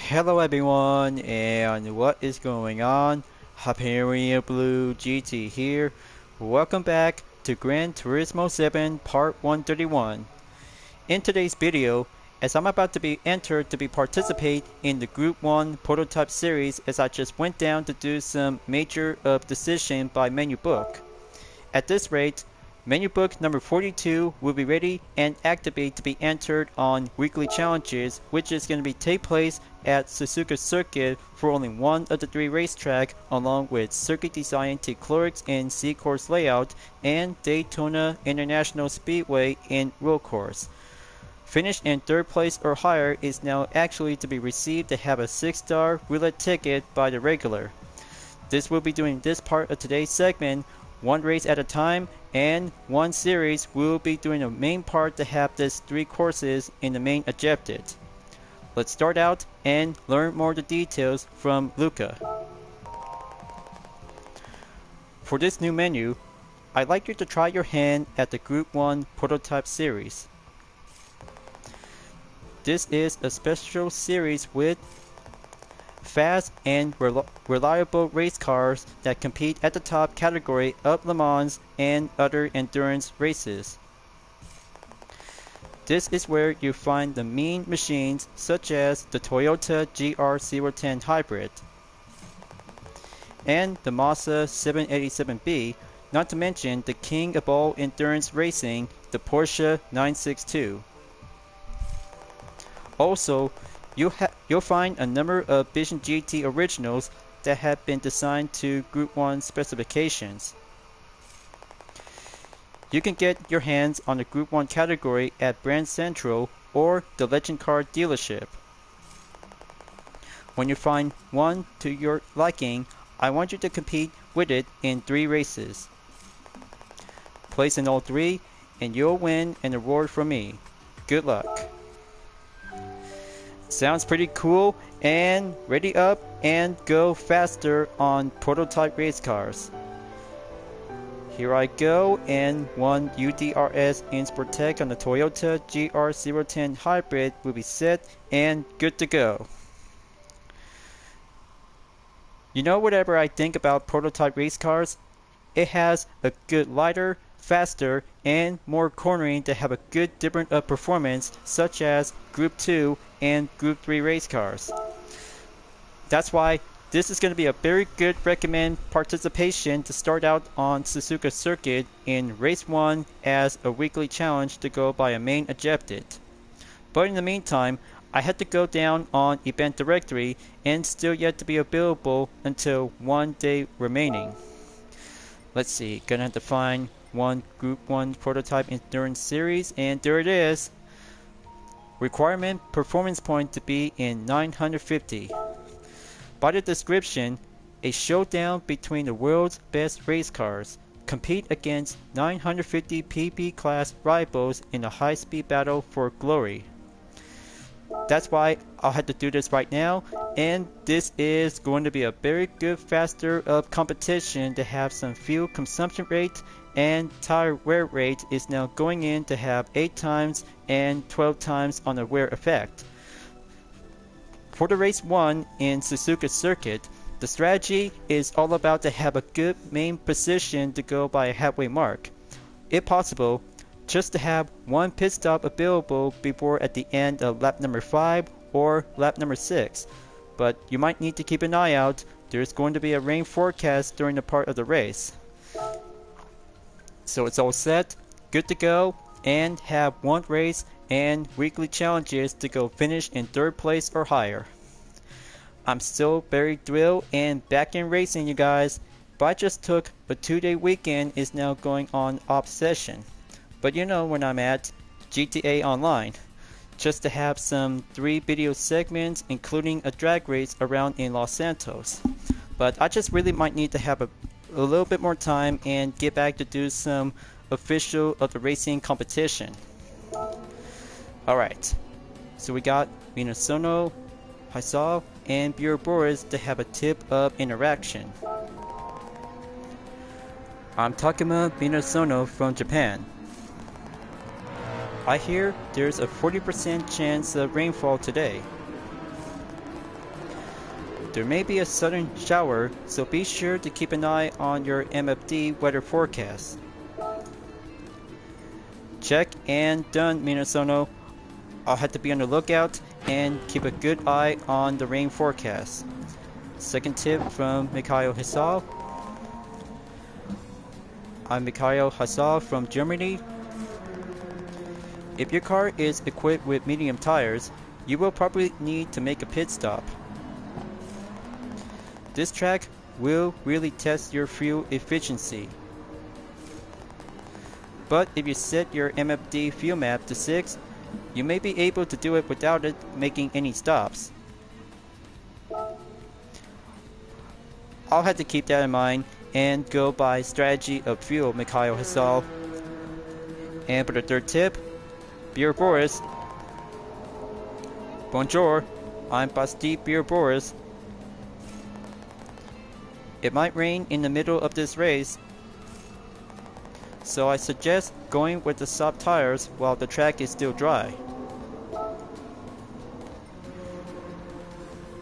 Hello everyone, and what is going on? Hyperion-Blue-GT here. Welcome back to Gran Turismo 7 Part 131. In today's video, as I'm about to be entered to participate in the Group 1 prototype series, as I just went down to do some major decision by menu book. At this rate, menu book number 42 will be ready and activate to be entered on weekly challenges, which is going to take place at Suzuka Circuit for only one of the three racetrack, along with circuit design to Clerks in C-Course layout and Daytona International Speedway in Road Course. Finish in third place or higher is now actually to be received to have a 6-star roulette ticket by the regular. This will be doing this part of today's segment one race at a time, and one series will be doing the main part to have this 3 courses in the main objective. Let's start out and learn more of the details from Luca. For this new menu, I'd like you to try your hand at the Group 1 prototype series. This is a special series with fast and reliable race cars that compete at the top category of Le Mans and other endurance races. This is where you find the mean machines such as the Toyota Gr.1 Hybrid and the Mazda 787B, not to mention the king of all endurance racing, the Porsche 962. Also, you'll find a number of Vision GT originals that have been designed to Group 1 specifications. You can get your hands on the Group 1 category at Brand Central or the Legend Car dealership. When you find one to your liking, I want you to compete with it in 3 races. Place in all 3 and you'll win an award from me. Good luck. Sounds pretty cool, and ready up and go faster on prototype race cars. Here I go, and one UDRS in Sportec on the Toyota Gr.1 Hybrid will be set and good to go. You know, whatever I think about prototype race cars, it has a good lighter, faster, and more cornering to have a good different performance, such as Group 2 and Group 3 race cars. That's why this is going to be a very good recommend participation to start out on Suzuka Circuit in Race 1 as a weekly challenge to go by a main objective. But in the meantime, I had to go down on event directory and still yet to be available until 1 day remaining. Let's see, gonna have to find one Group 1 prototype endurance series, and there it is. Requirement performance point to be in 950. By the description, a showdown between the world's best race cars compete against 950 PB class rivals in a high-speed battle for glory. That's why I'll have to do this right now, and this is going to be a very good faster competition to have some fuel consumption rate, and tire wear rate is now going in to have 8 times and 12 times on the wear effect. For the race 1 in Suzuka Circuit, the strategy is all about to have a good main position to go by a halfway mark. If possible, just to have one pit stop available before at the end of lap number 5 or lap number 6. But you might need to keep an eye out. There's going to be a rain forecast during the part of the race. So it's all set, good to go, and have one race and weekly challenges to go finish in 3rd place or higher. I'm still very thrilled and back in racing, you guys. But I just took a 2-day weekend is now going on off session. But you know when I'm at GTA Online, just to have some 3 video segments including a drag race around in Los Santos. But I just really might need to have a little bit more time and get back to do some official of the racing competition. Alright, so we got Minasono, Haisal, and Boris to have a tip of interaction. I'm Takuma Minasono from Japan. I hear there's a 40% chance of rainfall today. There may be a sudden shower, so be sure to keep an eye on your MFD weather forecast. Check and done, Minasono. I'll have to be on the lookout and keep a good eye on the rain forecast. Second tip from Mikhail Hasal. I'm Mikhail Hasal from Germany. If your car is equipped with medium tires, you will probably need to make a pit stop. This track will really test your fuel efficiency. But if you set your MFD fuel map to 6, you may be able to do it without it making any stops. I'll have to keep that in mind and go by strategy of fuel, Mikhail Hasal. And for the third tip, Beer Boris. Bonjour, I'm Basti Beer Boris. It might rain in the middle of this race, so I suggest going with the soft tires while the track is still dry.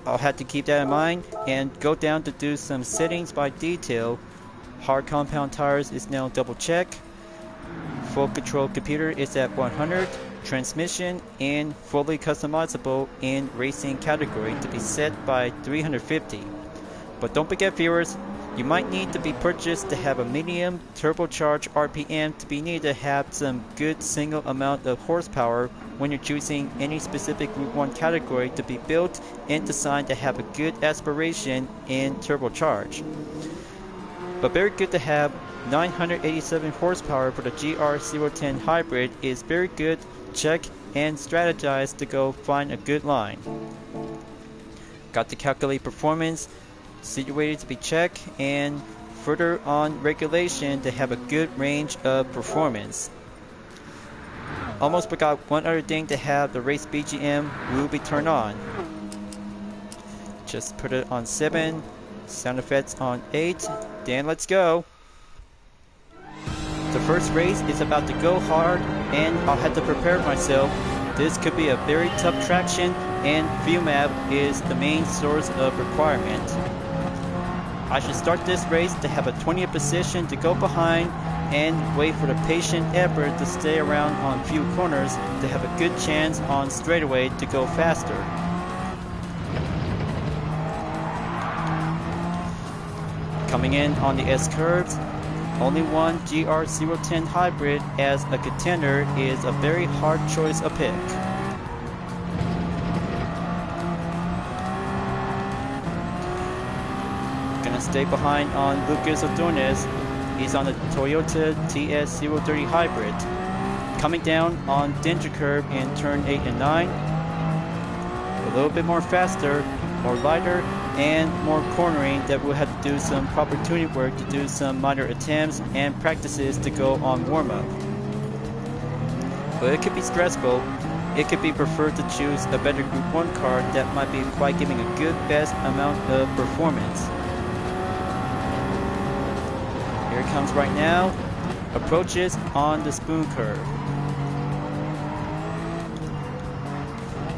I'll have to keep that in mind and go down to do some settings by detail. Hard compound tires is now double check. Full control computer is at 100. Transmission and fully customizable in racing category to be set by 350. But don't forget, viewers, you might need to be purchased to have a medium turbocharged RPM to be needed to have some good single amount of horsepower when you're choosing any specific Gr.1 category to be built and designed to have a good aspiration in turbocharge. But very good to have 987 horsepower for the Gr.10 hybrid is very good. Check and strategize to go find a good line. Got to calculate performance, situated to be checked, and further on regulation to have a good range of performance. Almost forgot one other thing to have the race BGM will be turned on. Just put it on 7, sound effects on 8, then let's go. The first race is about to go hard and I'll have to prepare myself. This could be a very tough traction and fuel map is the main source of requirement. I should start this race to have a 20th position to go behind and wait for the patient effort to stay around on few corners to have a good chance on straightaway to go faster. Coming in on the S-curves, only one Gr.10 hybrid as a contender is a very hard choice to pick. Gonna stay behind on Lucas Ordonez. He's on the Toyota TS030 hybrid. Coming down on danger curve in turn 8 and 9. A little bit more faster, more lighter, and more cornering that we'll have to do some proper tuning work to do some minor attempts and practices to go on warm-up. But it could be stressful. It could be preferred to choose a better Gr.1 car that might be quite giving a good best amount of performance. Here it comes right now. Approaches on the spoon curve.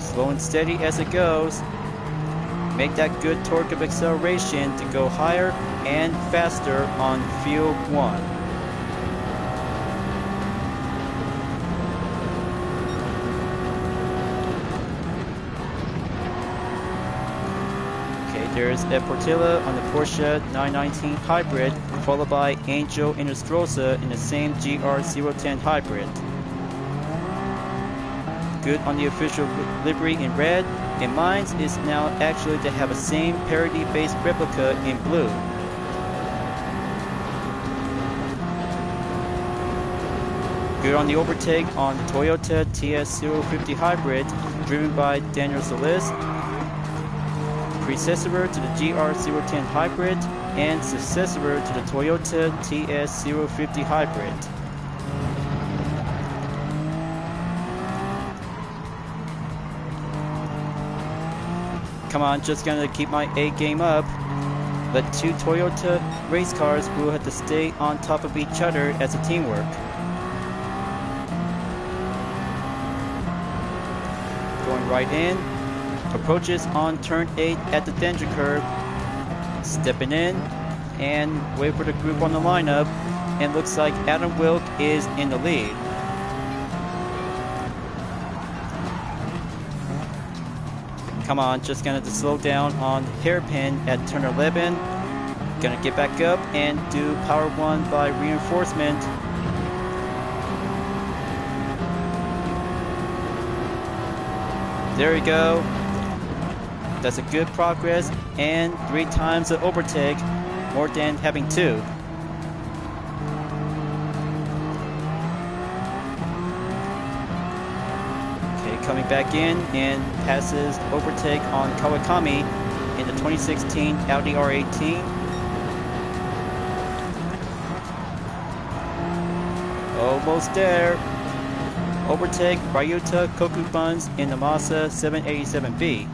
Slow and steady as it goes. Make that good torque of acceleration to go higher and faster on fuel 1. Okay, there's Ed Portilla on the Porsche 919 hybrid, followed by Angel Inestrosa in the same Gr.010 hybrid. Good on the official livery in red, and mine is now actually to have a same parity-based replica in blue. Good on the overtake on the Toyota TS050 hybrid, driven by Daniel Solis. Predecessor to the Gr.010 hybrid, and successor to the Toyota TS050 hybrid. Come on, just gonna keep my A game up. The two Toyota race cars will have to stay on top of each other as a teamwork. Going right in. approaches on turn 8 at the danger curve, stepping in and wait for the group on the lineup, and looks like Adam Wilk is in the lead. Come on, just gonna slow down on hairpin at turn 11. Gonna get back up and do power 1 by reinforcement. There we go. That's a good progress, and 3 times the overtake, more than having 2. Okay, coming back in and passes overtake on Kawakami in the 2016 Audi R18. Almost there. Overtake Ryuta Kokubuns in the Mazda 787B.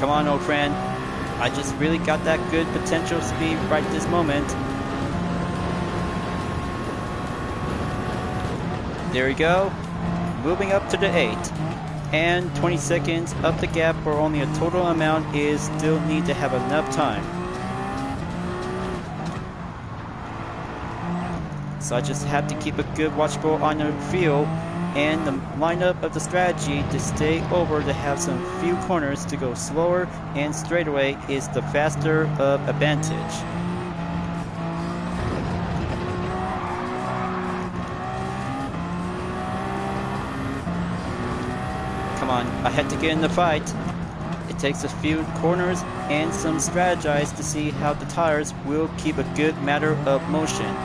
Come on, old friend. I just really got that good potential speed right this moment. There we go. Moving up to the 8. And 20 seconds up the gap for only a total amount is still need to have enough time. So I just have to keep a good watchful on the field, and the lineup of the strategy to stay over to have some few corners to go slower and straightaway is the faster of advantage. Come on, I had to get in the fight. It takes a few corners and some strategize to see how the tires will keep a good matter of motion.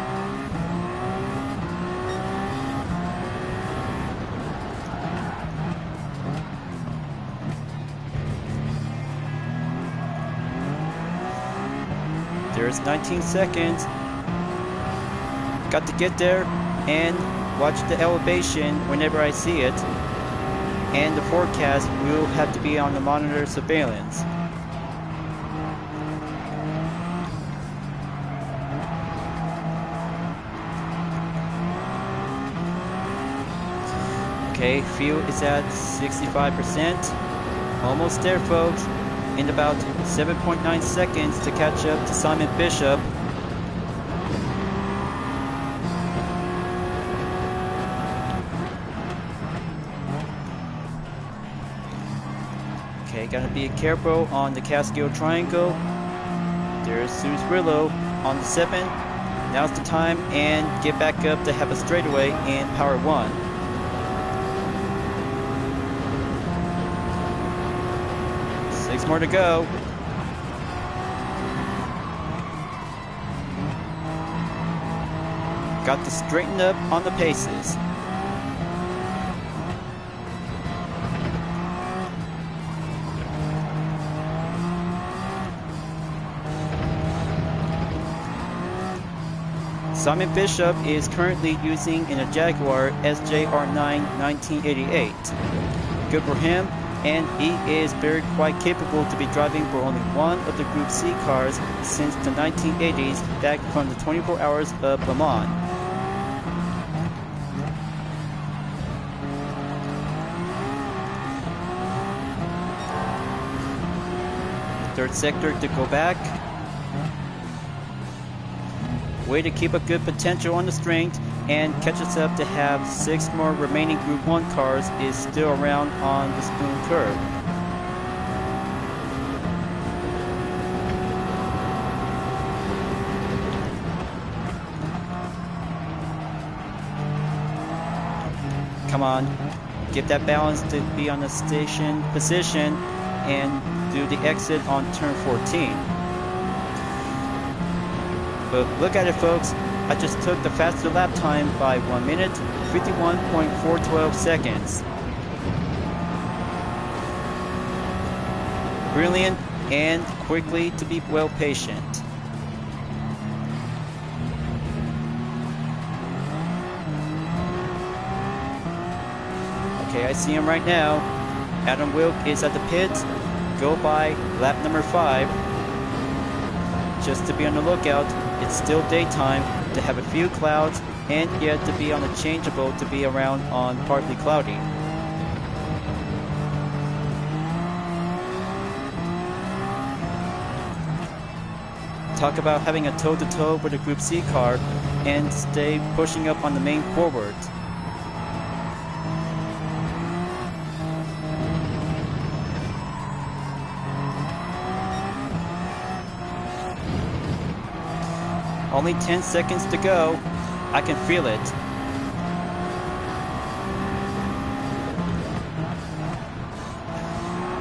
There's 19 seconds. Got to get there and watch the elevation whenever I see it. And the forecast will have to be on the monitor surveillance. Okay, fuel is at 65%. Almost there, folks. In about 7.9 seconds to catch up to Simon Bishop. Okay, gotta be careful on the Cascade Triangle. There's Susrillo on the 7. Now's the time, and get back up to have a straightaway in power 1. More to go. Got to straighten up on the paces. Simon Bishop is currently using in a Jaguar SJR9 1988. Good for him. And he is very quite capable to be driving for only one of the Group C cars since the 1980s, back from the 24 Hours of Le Mans. Third sector to go back. Way to keep a good potential on the strength and catch us up to have 6 more remaining Group 1 cars is still around on the spoon curve. Come on, get that balance to be on the station position and do the exit on turn 14. But look at it, folks. I just took the faster lap time by 1 minute, 51.412 seconds. Brilliant and quickly to be well patient. Okay, I see him right now. Adam Wilk is at the pit. Go by lap number 5. Just to be on the lookout. it's still daytime, to have a few clouds, and yet to be on a changeable to be around on partly cloudy. Talk about having a toe-to-toe with a Group C car and stay pushing up on the main forward. Only 10 seconds to go. I can feel it.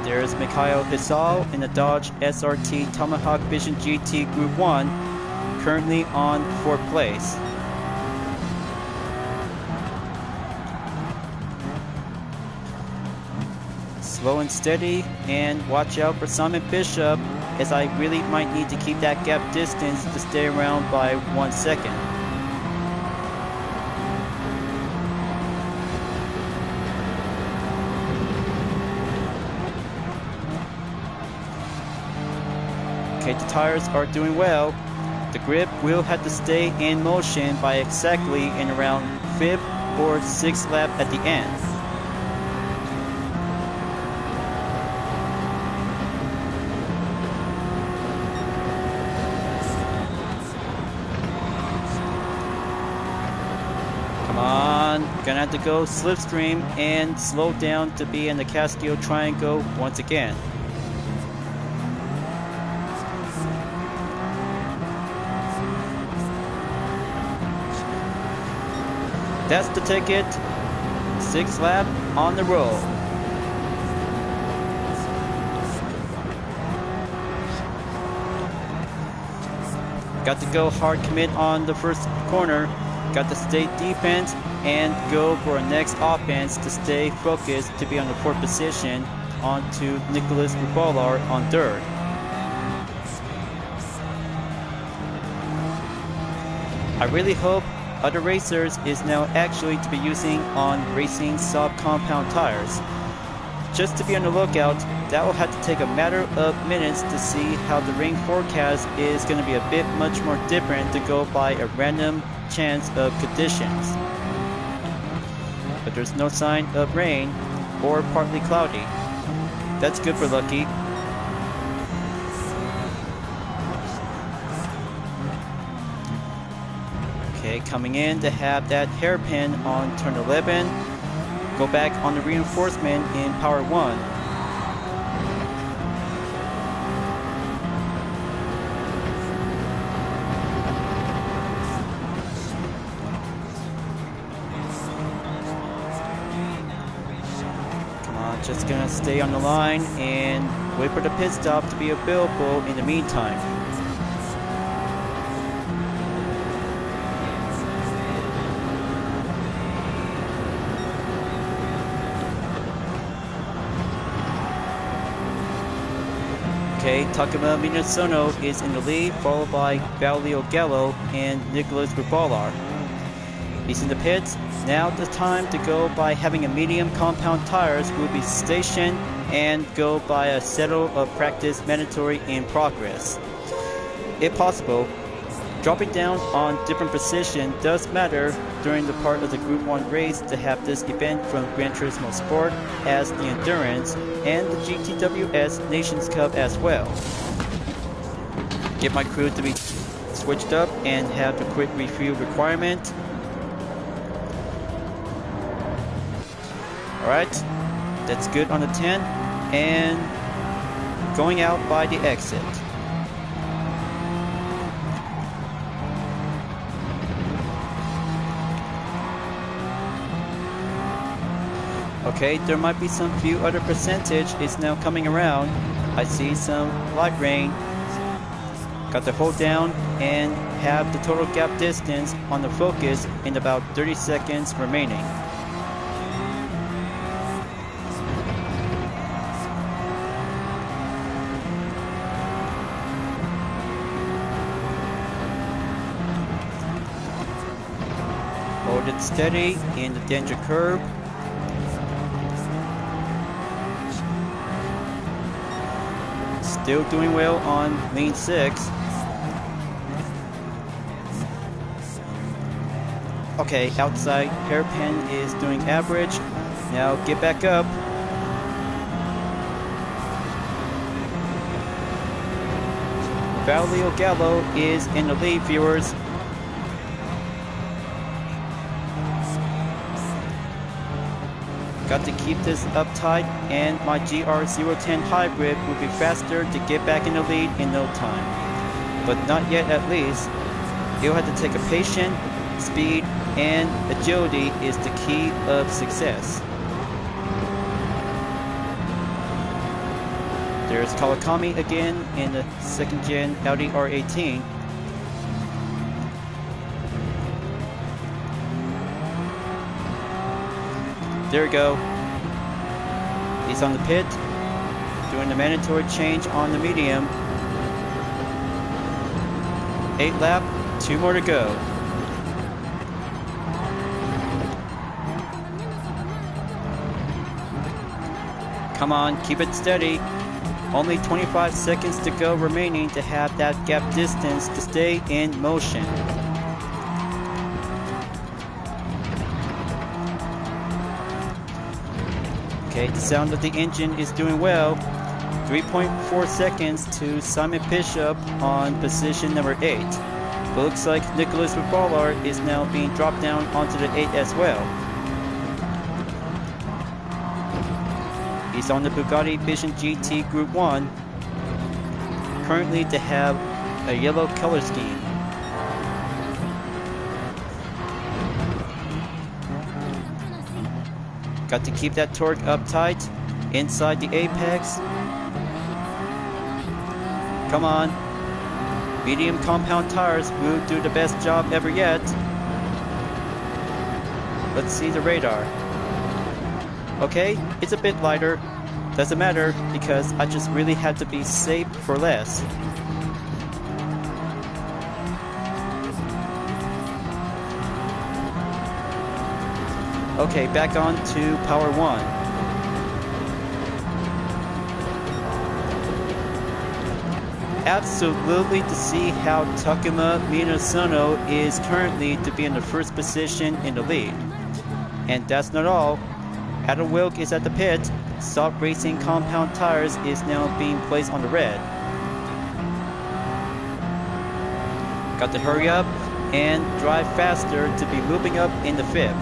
There's Mikhail Hisal in the Dodge SRT Tomahawk Vision GT Group 1, currently on 4th place. Slow and steady, and watch out for Simon Bishop, as I really might need to keep that gap distance to stay around by 1 second. Okay, the tires are doing well. The grip will have to stay in motion by exactly in around 5th or 6th lap at the end. Come on, gonna have to go slipstream and slow down to be in the Castillo Triangle once again. That's the ticket. 6th lap on the roll. Got to go hard commit on the first corner. Got to stay defense and go for a next offense to stay focused to be on the 4th position onto Nicholas Rubolar on 3rd. I really hope other racers is now actually to be using on racing soft compound tires. Just to be on the lookout, that will have to take a matter of minutes to see how the rain forecast is going to be a bit much more different to go by a random chance of conditions. But there's no sign of rain or partly cloudy. That's good for Lucky. Okay, coming in to have that hairpin on turn 11. Go back on the reinforcement in power 1. Come on, just gonna stay on the line and wait for the pit stop to be available in the meantime. Okay, Takuma Minasono is in the lead, followed by Valio Gallo and Nicholas Rubolar. He's in the pits. Now the time to go by having a medium compound tires will be stationed and go by a settle of practice mandatory in progress. If possible, dropping down on different position does matter during the part of the Group 1 race to have this event from Gran Turismo Sport as the Endurance and the GTWS Nations Cup as well. Get my crew to be switched up and have the quick refuel requirement. Alright, that's good on the 10 and going out by the exit. Okay, there might be some few other percentage is now coming around. I see some light rain. Got to hold down and have the total gap distance on the focus in about 30 seconds remaining. Hold it steady in the danger curve. Still doing well on lane 6. Okay, outside hairpin is doing average. Now get back up. Valio Gallo is in the lead, viewers. Got to keep this uptight, and my Gr.1 hybrid will be faster to get back in the lead in no time. But not yet at least. You'll have to take a patient, speed, and agility is the key of success. There's Kawakami again in the second gen Audi R18. There we go. He's on the pit, doing the mandatory change on the medium. 8 lap, 2 more to go. Come on, keep it steady. Only 25 seconds to go remaining to have that gap distance to stay in motion. Okay, the sound of the engine is doing well. 3.4 seconds to Simon Bishop on position number 8. But looks like Nicholas Ballard is now being dropped down onto the 8 as well. He's on the Bugatti Vision GT Group 1, currently to have a yellow color scheme. Got to keep that torque up tight, inside the apex. Come on. Medium compound tires will do the best job ever yet. Let's see the radar. Okay, it's a bit lighter. Doesn't matter because I just really had to be safe for less. Okay, back on to Power 1. Absolutely to see how Takuma Minasono is currently to be in the first position in the lead. And that's not all. Adam Wilk is at the pit. Soft Racing compound tires is now being placed on the red. Got to hurry up and drive faster to be moving up in the 5th.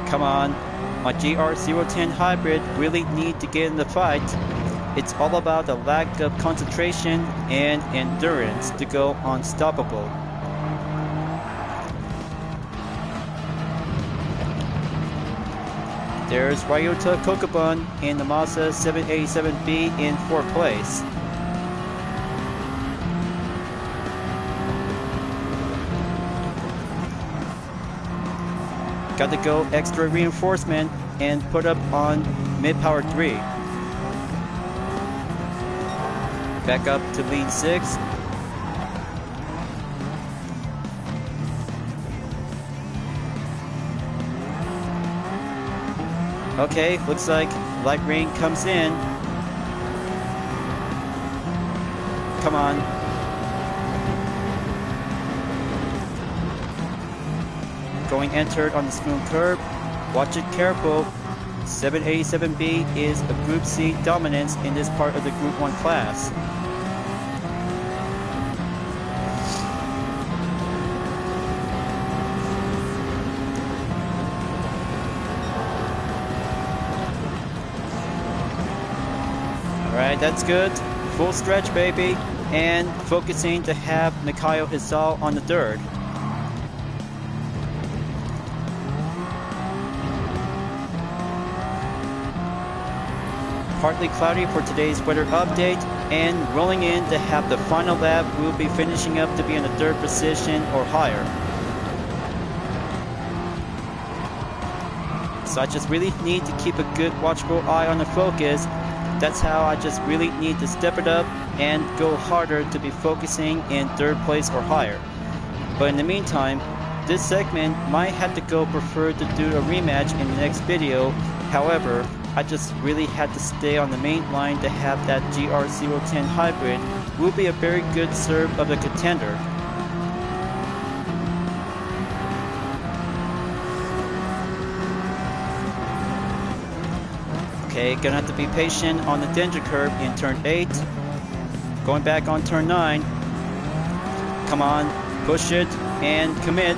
Come on, my Gr.010 hybrid really need to get in the fight. It's all about the lack of concentration and endurance to go unstoppable. There's Ryota Kokubun in the Mazda 787B in 4th place. Got to go extra reinforcement and put up on mid-power 3. Back up to lead 6. Okay, looks like light rain comes in. Come on. Going entered on the smooth curb. Watch it careful. 787B is a Group C dominance in this part of the Group 1 class. Alright, that's good. Full stretch, baby. And focusing to have Mikhail Hisal on the 3rd. Partly cloudy for today's weather update, and rolling in to have the final lap. We'll be finishing up to be in the 3rd position or higher. So I just really need to keep a good watchful eye on the focus. That's how I just really need to step it up and go harder to be focusing in 3rd place or higher. But in the meantime, this segment might have to go prefer to do a rematch in the next video. However, I just really had to stay on the main line to have that Gr.10 hybrid will be a very good serve of a contender. Okay, gonna have to be patient on the danger curve in turn 8. Going back on turn 9. Come on, push it and commit.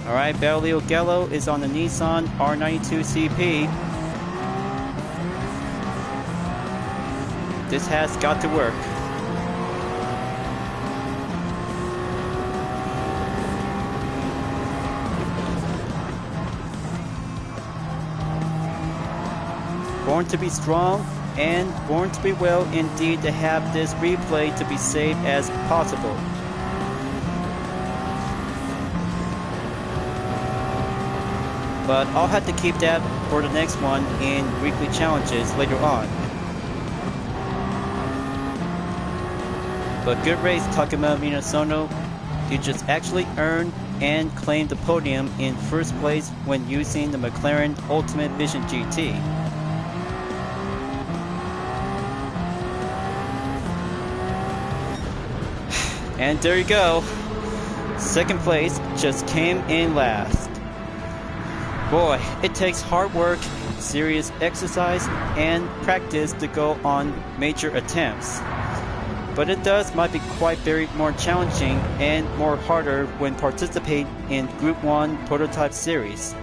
Alright, Battlefield Gallo is on the Nissan R92 CP. This has got to work. Born to be strong and born to be well indeed to have this replay to be saved as possible. But I'll have to keep that for the next one in weekly challenges later on. But good race, Takuma Minasono. You just actually earned and claimed the podium in first place when using the McLaren Ultimate Vision GT. And there you go. Second place just came in last. Boy, it takes hard work, serious exercise, and practice to go on major attempts. But it might be quite very more challenging and more harder when participating in Group 1 prototype series.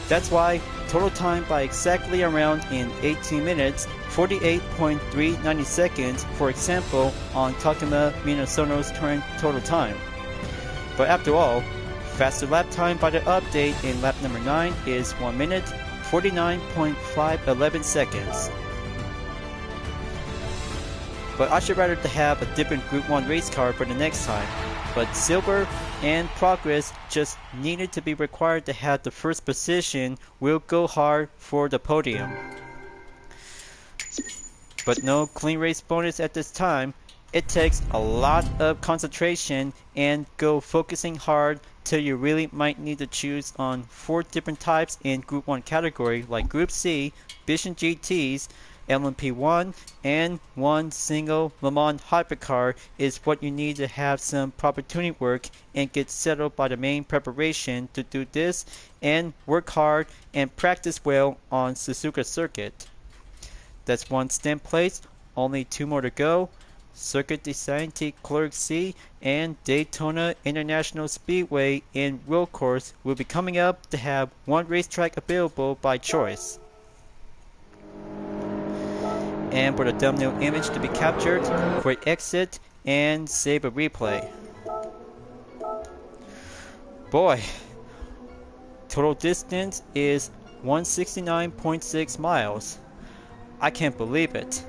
That's why total time by exactly around in 18 minutes, 48.390 seconds, for example, on Takuma Minasono's current total time. But after all, faster lap time by the update in lap number 9 is 1 minute, 49.511 seconds. But I should rather have a different Group 1 race car for the next time. But Silver and Progress just needed to be required to have the first position. Will go hard for the podium. But no clean race bonus at this time. It takes a lot of concentration and go focusing hard till you really might need to choose on 4 different types in Group 1 category like Group C, Vision GTs, LMP1, and one single Le Mans hypercar is what you need to have some proper tuning work and get settled by the main preparation to do this and work hard and practice well on Suzuka circuit. That's 1 stamp place, only 2 more to go. Circuit de Sainte Clerc C and Daytona International Speedway in road course will be coming up to have 1 racetrack available by choice. And for the thumbnail image to be captured, quick exit and save a replay. Boy, total distance is 169.6 miles. I can't believe it.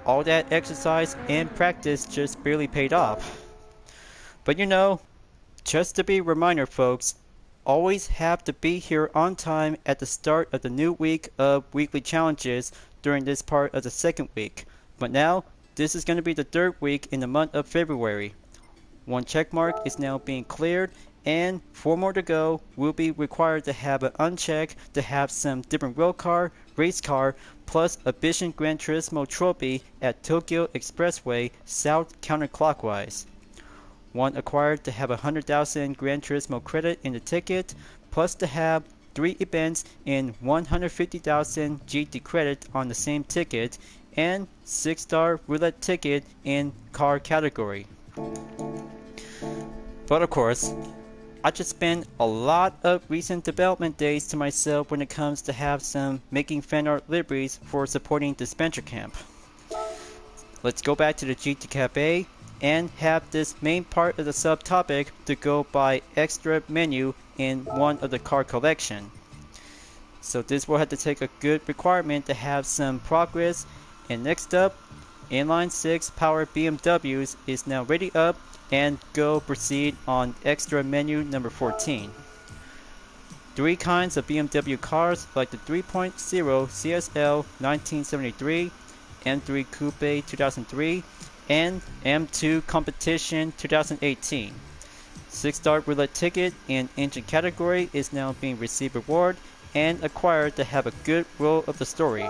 All that exercise and practice just barely paid off. But you know, just to be a reminder folks, always have to be here on time at the start of the new week of weekly challenges during this part of the second week. But now, this is going to be the 3rd week in the month of February. 1 check mark is now being cleared and 4 more to go. Will be required to have an uncheck to have some different road car, race car, plus a Vision Gran Turismo trophy at Tokyo Expressway south counterclockwise. 1 acquired to have 100,000 Gran Turismo credit in the ticket, plus to have 3 events in 150,000 GT credit on the same ticket, and 6-star roulette ticket in car category. But of course, I just spent a lot of recent development days to myself when it comes to have some making fan art liveries for supporting the Spencer Camp. Let's go back to the GT Cafe and have this main part of the subtopic to go by extra menu in one of the car collection. So this will have to take a good requirement to have some progress. And next up, inline 6 power BMWs is now ready up and go proceed on extra menu number 14. 3 kinds of BMW cars like the 3.0 CSL 1973, M3 Coupe 2003, and M2 Competition 2018. 6-star roulette ticket in engine category is now being received reward and acquired to have a good roll of the story.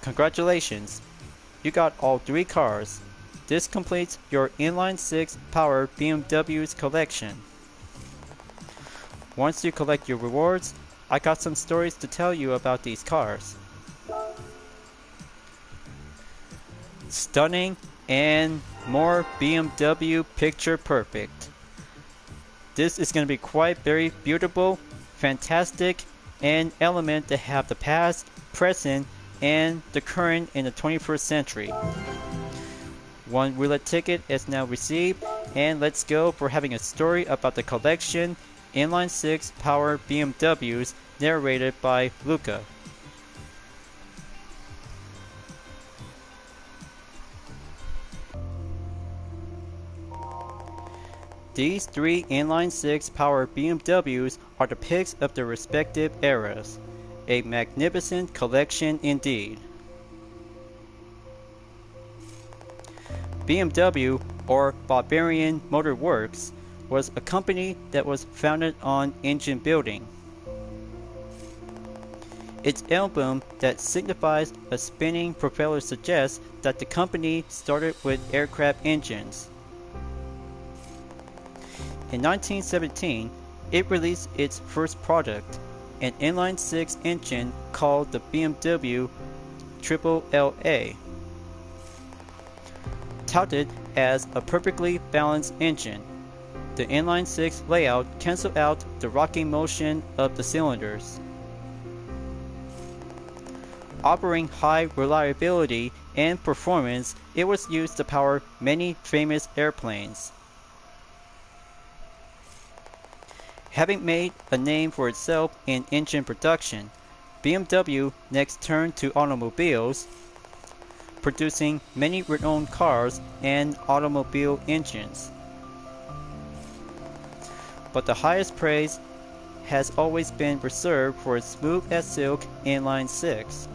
Congratulations! You got all 3 cars. This completes your inline 6 power BMW's collection. Once you collect your rewards, I got some stories to tell you about these cars. Stunning and more BMW picture perfect. This is going to be quite very beautiful, fantastic, and element to have the past, present, and the current in the 21st century. 1 roulette ticket is now received, and let's go for having a story about the collection inline 6 power BMWs narrated by Luca. These 3 inline 6 power BMWs are the picks of their respective eras. A magnificent collection indeed. BMW, or Bavarian Motor Works, was a company that was founded on engine building. Its emblem that signifies a spinning propeller suggests that the company started with aircraft engines. In 1917, it released its first product, an inline 6 engine called the BMW LLA. Touted as a perfectly balanced engine, the inline 6 layout canceled out the rocking motion of the cylinders. Offering high reliability and performance, it was used to power many famous airplanes. Having made a name for itself in engine production, BMW next turned to automobiles, producing many renowned cars and automobile engines. But the highest praise has always been reserved for its smooth as silk inline 6.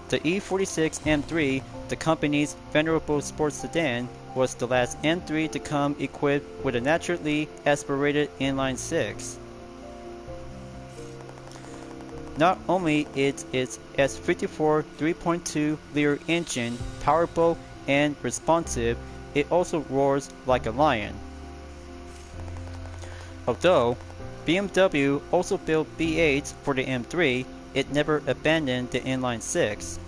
The E46 M3, the company's venerable sports sedan, was the last M3 to come equipped with a naturally aspirated inline 6. Not only is its S54 3.2-liter engine powerful and responsive, it also roars like a lion. Although BMW also built V8s for the M3, it never abandoned the inline 6.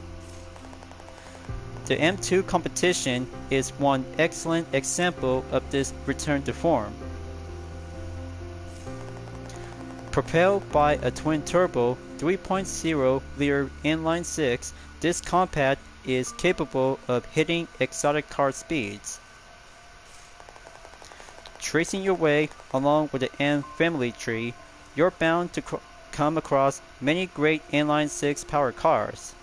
The M2 competition is one excellent example of this return to form. Propelled by a twin-turbo 3.0-liter inline 6, this compact is capable of hitting exotic car speeds. Tracing your way along with the M family tree, you're bound to come across many great inline 6 power cars.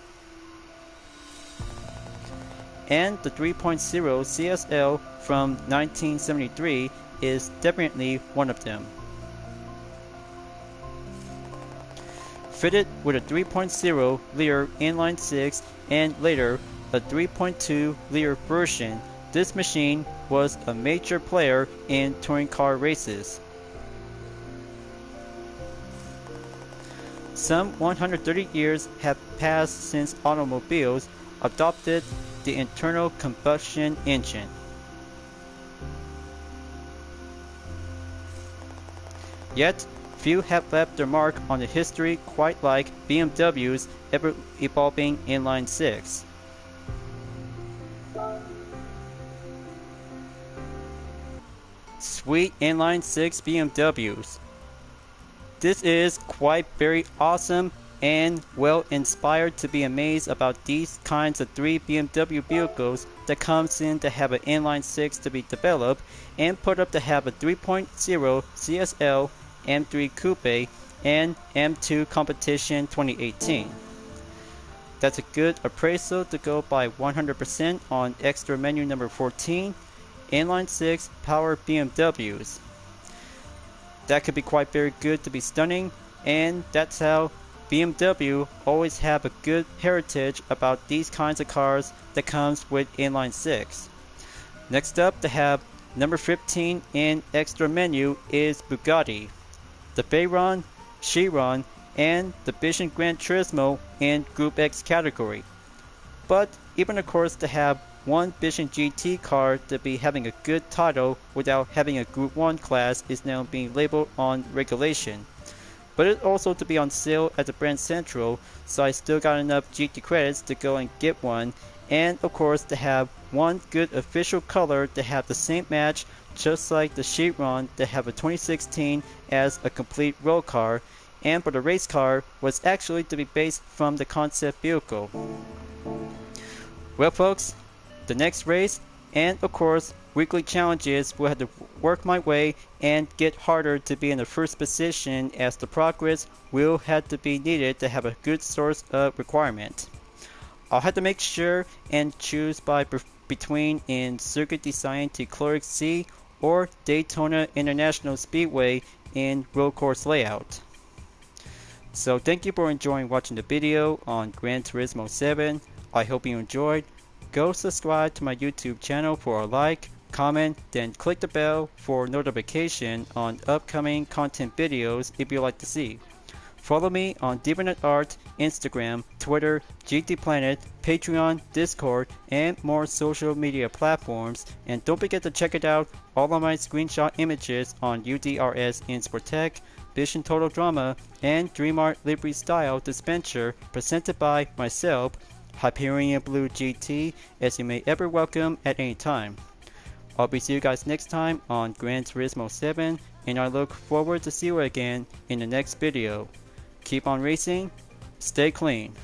And the 3.0 CSL from 1973 is definitely one of them. Fitted with a 3.0-liter inline 6 and later a 3.2-liter version, this machine was a major player in touring car races. Some 130 years have passed since automobiles adopted the internal combustion engine. Yet, few have left their mark on the history quite like BMW's ever-evolving inline 6. Sweet inline 6 BMWs. This is quite very awesome and well inspired to be amazed about these kinds of 3 BMW vehicles that comes in to have an inline 6 to be developed and put up to have a 3.0 CSL, M3 Coupe, and M2 Competition 2018. That's a good appraisal to go by 100% on extra menu number 14, inline 6 power BMWs. That could be quite very good to be stunning, and that's how BMW always have a good heritage about these kinds of cars that comes with inline 6. Next up, to have number 15 in extra menu is Bugatti, the Veyron, Chiron, and the Vision Gran Turismo in Group X category. But even of course to have one Vision GT car to be having a good title without having a Group 1 class is now being labeled on regulation. But it also to be on sale at the Brand Central, so I still got enough GT credits to go and get one, and of course to have one good official color to have the same match just like the Chiron to have a 2016 as a complete road car, and for the race car was actually to be based from the concept vehicle. Well folks, the next race and of course weekly challenges will have to work my way and get harder to be in the first position, as the progress will have to be needed to have a good source of requirement. I'll have to make sure and choose between in circuit design to Chloric C or Daytona International Speedway in road course layout. So thank you for enjoying watching the video on Gran Turismo 7. I hope you enjoyed. Go subscribe to my YouTube channel for a like, comment, then click the bell for notification on upcoming content videos if you'd like to see. Follow me on DeviantArt, Instagram, Twitter, GT Planet, Patreon, Discord, and more social media platforms. And don't forget to check it out, all of my screenshot images on UDRS in Sportec, Vision Total Drama, and DreamArt Livery Style dispenser presented by myself, Hyperion-Blue-GT, as you may ever welcome at any time. I'll be see you guys next time on Gran Turismo 7, and I look forward to see you again in the next video. Keep on racing, stay clean.